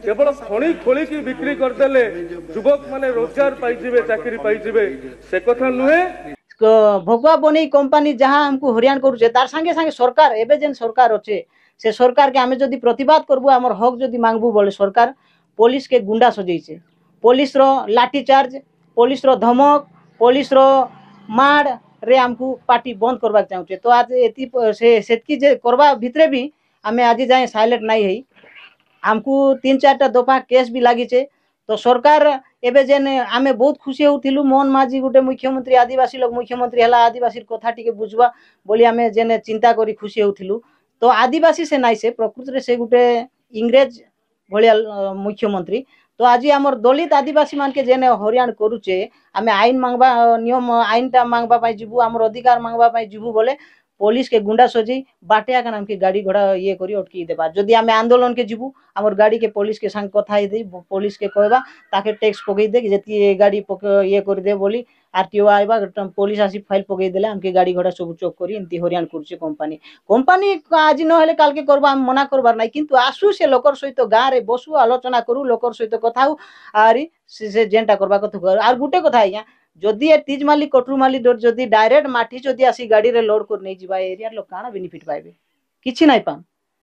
केवल खणी खोलिकी बिक्री करदेले युवक माने रोजगार पाइजिबे चाकरी पाइजिबे से कथा नुहे। भगवा बनी कंपनी जहाँ हमको हरियाण करुचे तार संगे संगे सरकार एबे जेन सरकार अच्छे से सरकार के आमे जदि प्रतिवाद करबू आमर हक जदि मांगबू बोले सरकार पुलिस के गुंडा सजेइछे पुलिस रो लाठी चार्ज पुलिस रो धमक पुलिस रो मार रे हमको पार्टी बंद करबा चाहूचे। तो आज एति सेतकी जे करबा भितरे भी आमे आज जाए साइलेंट नहीं है हमको 3-4टा दफा केस भी लगी छे। तो सरकार एबे जेन आमे बहुत खुशी होथिलु मोहन माझी गुटे मुख्यमंत्री आदिवासी लोग मुख्यमंत्री हला आदिवासी कथा टिके बुझवा बोली आमे जेन चिंता करी खुशी होथिलु। तो आदिवासी से नाई से प्रकृति रे से गुटे इंग्रेज भलिया मुख्यमंत्री। तो आज आमर दलित आदिवासी मान के जेन हरियाण करूचे आमे आईन मांगबा नियम आईनटा मांगबा पाई जिबु आमर अधिकार मांगबा पाई जिबु बोले पुलिस के गुंडा सजी बाटे आके हमके गाड़ी घोड़ा ये करी अटकी देबा। जदि आमे आंदोलन के जिबु आमर गाड़ी के पुलिस के संग कथा दे पुलिस के कहबा ताके टैक्स पकई दे जति गाड़ी ये कर दे बोली आरटीओ आइबा पुलिस आसी फाइल पकई देले हमके गाड़ी घोड़ा सब चोक करी एंती हरियाण करूचे कंपनी कंपनी आज न हेले काल के करबा हम मना करबार नाही किंतु आसु से लोकर सहित गाँ रे बसु आलोचना करू लोकर सहित कथा आरी से जेनटा करबा कथा कर। आर गुटे कथा आज्ञा जदि ए तीजमाली कटरुमाली जदि डायरेक्ट माटी जदि आसी गाड़ी रे लोड कर नहीं जिबा एरिया लोग काना बेनिफिट पाइबे किछि नाही पान।